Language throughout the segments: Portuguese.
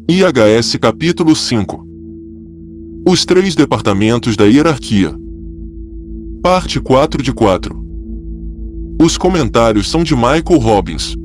IHS capítulo 5. Os 3 departamentos da hierarquia. Parte 4 de 4. Os comentários são de Michael Robbins.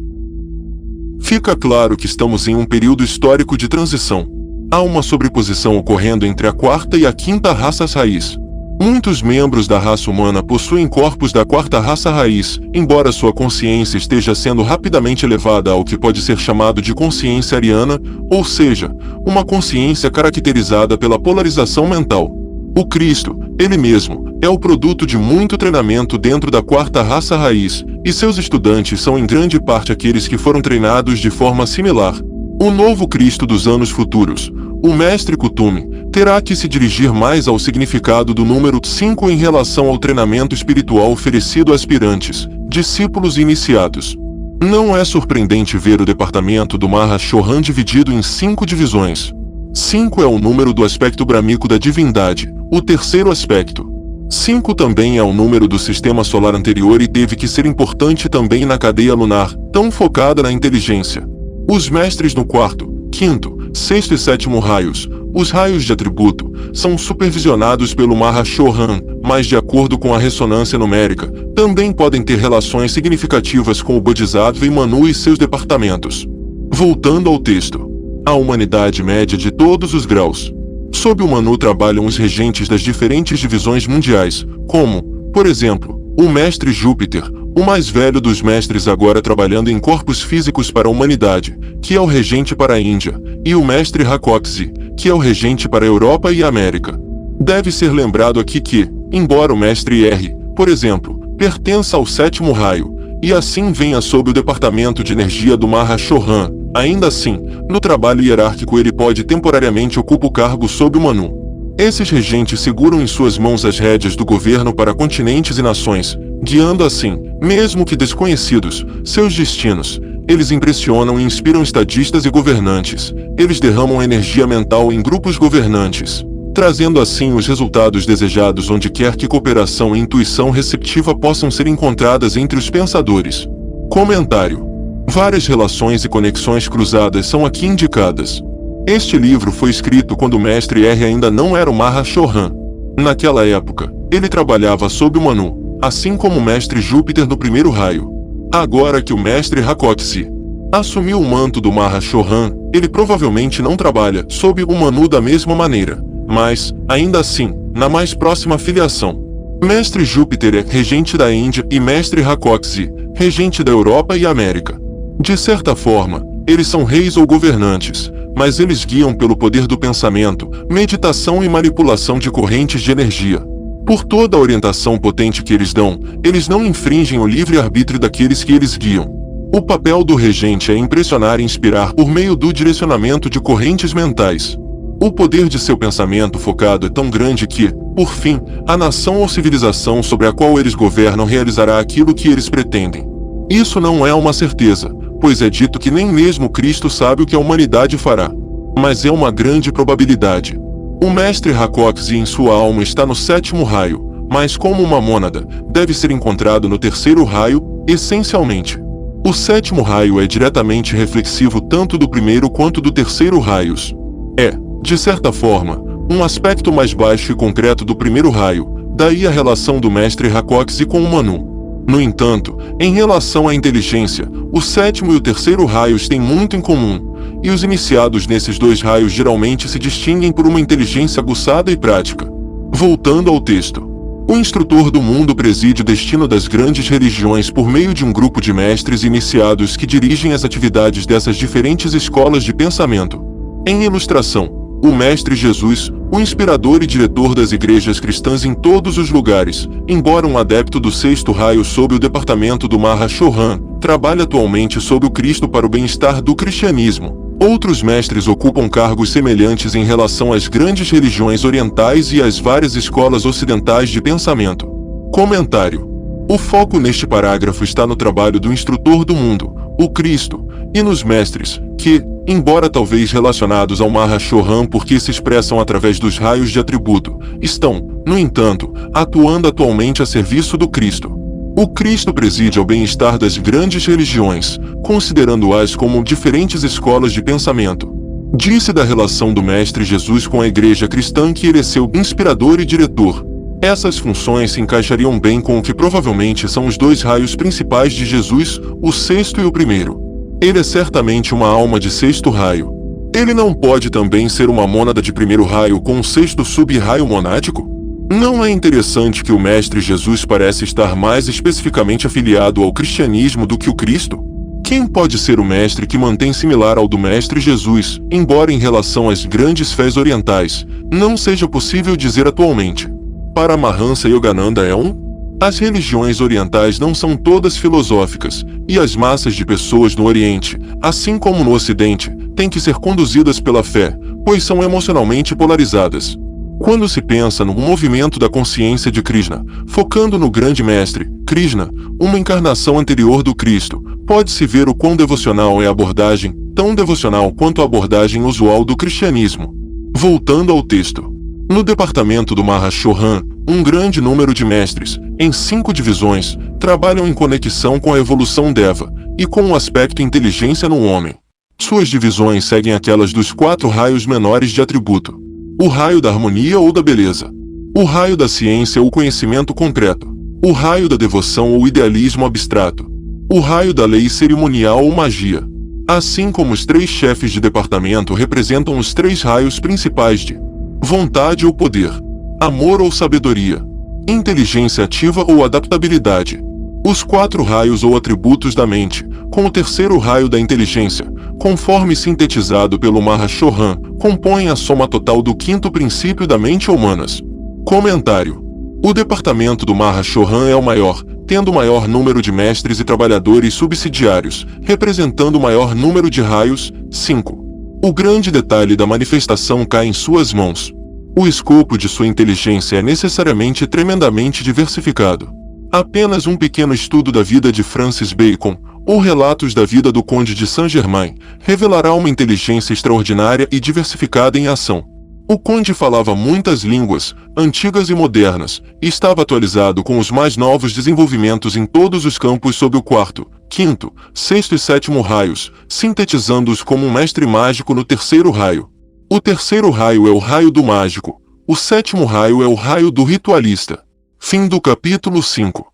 Fica claro que estamos em um período histórico de transição. Há uma sobreposição ocorrendo entre a quarta e a quinta raças raiz. Muitos membros da raça humana possuem corpos da quarta raça raiz, embora sua consciência esteja sendo rapidamente elevada ao que pode ser chamado de consciência ariana, ou seja, uma consciência caracterizada pela polarização mental. O Cristo, ele mesmo, é o produto de muito treinamento dentro da quarta raça raiz, e seus estudantes são em grande parte aqueles que foram treinados de forma similar. O novo Cristo dos anos futuros, o Mestre Kuthumi, terá que se dirigir mais ao significado do número 5 em relação ao treinamento espiritual oferecido a aspirantes, discípulos e iniciados. Não é surpreendente ver o departamento do Mahashohan dividido em 5 divisões. 5 é o número do aspecto brahmico da divindade, o terceiro aspecto. 5 também é o número do sistema solar anterior e teve que ser importante também na cadeia lunar, tão focada na inteligência. Os mestres no quarto, quinto, sexto e sétimo raios, os raios de atributo, são supervisionados pelo Mahashohan, mas de acordo com a ressonância numérica, também podem ter relações significativas com o Bodhisattva e Manu e seus departamentos. Voltando ao texto. A humanidade média de todos os graus. Sob o Manu trabalham os regentes das diferentes divisões mundiais, como, por exemplo, o Mestre Júpiter, o mais velho dos mestres agora trabalhando em corpos físicos para a humanidade, que é o regente para a Índia, e o Mestre Rakoczy, que é o regente para a Europa e a América. Deve ser lembrado aqui que, embora o Mestre R, por exemplo, pertença ao sétimo raio, e assim venha sob o departamento de energia do Mahashohan, ainda assim, no trabalho hierárquico ele pode temporariamente ocupar o cargo sob o Manu. Esses regentes seguram em suas mãos as rédeas do governo para continentes e nações, guiando assim, mesmo que desconhecidos, seus destinos. Eles impressionam e inspiram estadistas e governantes. Eles derramam energia mental em grupos governantes, trazendo assim os resultados desejados onde quer que cooperação e intuição receptiva possam ser encontradas entre os pensadores. Comentário. Várias relações e conexões cruzadas são aqui indicadas. Este livro foi escrito quando o Mestre R ainda não era o Mahashohan. Naquela época, ele trabalhava sob o Manu, assim como o Mestre Júpiter no primeiro raio. Agora que o Mestre Rakoczy assumiu o manto do Mahashohan, ele provavelmente não trabalha sob o Manu da mesma maneira, mas, ainda assim, na mais próxima filiação. Mestre Júpiter é regente da Índia e Mestre Rakoczy, regente da Europa e América. De certa forma, eles são reis ou governantes, mas eles guiam pelo poder do pensamento, meditação e manipulação de correntes de energia. Por toda a orientação potente que eles dão, eles não infringem o livre-arbítrio daqueles que eles guiam. O papel do regente é impressionar e inspirar por meio do direcionamento de correntes mentais. O poder de seu pensamento focado é tão grande que, por fim, a nação ou civilização sobre a qual eles governam realizará aquilo que eles pretendem. Isso não é uma certeza, pois é dito que nem mesmo Cristo sabe o que a humanidade fará. Mas é uma grande probabilidade. O Mestre Rakoczy em sua alma está no sétimo raio, mas como uma mônada, deve ser encontrado no terceiro raio, essencialmente. O sétimo raio é diretamente reflexivo tanto do primeiro quanto do terceiro raios. É, de certa forma, um aspecto mais baixo e concreto do primeiro raio, daí a relação do Mestre Rakoczy com o Manu. No entanto, em relação à inteligência, o sétimo e o terceiro raios têm muito em comum, e os iniciados nesses dois raios geralmente se distinguem por uma inteligência aguçada e prática. Voltando ao texto. O instrutor do mundo preside o destino das grandes religiões por meio de um grupo de mestres iniciados que dirigem as atividades dessas diferentes escolas de pensamento. Em ilustração, o Mestre Jesus, o inspirador e diretor das igrejas cristãs em todos os lugares, embora um adepto do sexto raio sob o departamento do Mahashohan, trabalha atualmente sob o Cristo para o bem-estar do cristianismo. Outros mestres ocupam cargos semelhantes em relação às grandes religiões orientais e às várias escolas ocidentais de pensamento. Comentário. O foco neste parágrafo está no trabalho do instrutor do mundo, o Cristo, e nos mestres, que, embora talvez relacionados ao Mahashohan porque se expressam através dos raios de atributo, estão, no entanto, atuando atualmente a serviço do Cristo. O Cristo preside ao bem-estar das grandes religiões, considerando-as como diferentes escolas de pensamento. Disse da relação do Mestre Jesus com a Igreja cristã que ele é seu inspirador e diretor. Essas funções se encaixariam bem com o que provavelmente são os dois raios principais de Jesus, o sexto e o primeiro. Ele é certamente uma alma de sexto raio. Ele não pode também ser uma mônada de primeiro raio com um sexto sub-raio monádico? Não é interessante que o Mestre Jesus parece estar mais especificamente afiliado ao cristianismo do que o Cristo? Quem pode ser o Mestre que mantém similar ao do Mestre Jesus, embora em relação às grandes fés orientais, não seja possível dizer atualmente? Paramahansa Yogananda é um? As religiões orientais não são todas filosóficas, e as massas de pessoas no Oriente, assim como no Ocidente, têm que ser conduzidas pela fé, pois são emocionalmente polarizadas. Quando se pensa no movimento da consciência de Krishna, focando no grande mestre, Krishna, uma encarnação anterior do Cristo, pode-se ver o quão devocional é a abordagem, tão devocional quanto a abordagem usual do cristianismo. Voltando ao texto. No departamento do Mahashohan, um grande número de mestres, em 5 divisões, trabalham em conexão com a evolução Deva, e com o aspecto inteligência no homem. Suas divisões seguem aquelas dos 4 raios menores de atributo. O raio da harmonia ou da beleza. O raio da ciência ou conhecimento concreto. O raio da devoção ou idealismo abstrato. O raio da lei cerimonial ou magia. Assim como os 3 chefes de departamento representam os 3 raios principais de vontade ou poder, amor ou sabedoria, inteligência ativa ou adaptabilidade. Os 4 raios ou atributos da mente, com o terceiro raio da inteligência, conforme sintetizado pelo Mahashohan, compõem a soma total do 5º princípio da mente humanas. Comentário. O departamento do Mahashohan é o maior, tendo o maior número de mestres e trabalhadores subsidiários, representando o maior número de raios, 5. O grande detalhe da manifestação cai em suas mãos. O escopo de sua inteligência é necessariamente tremendamente diversificado. Apenas um pequeno estudo da vida de Francis Bacon, ou relatos da vida do Conde de Saint-Germain, revelará uma inteligência extraordinária e diversificada em ação. O Conde falava muitas línguas, antigas e modernas, e estava atualizado com os mais novos desenvolvimentos em todos os campos sob o 4º, 5º, 6º e 7º raios, sintetizando-os como um mestre mágico no terceiro raio. O terceiro raio é o raio do mágico, o 7º raio é o raio do ritualista. Fim do capítulo 5.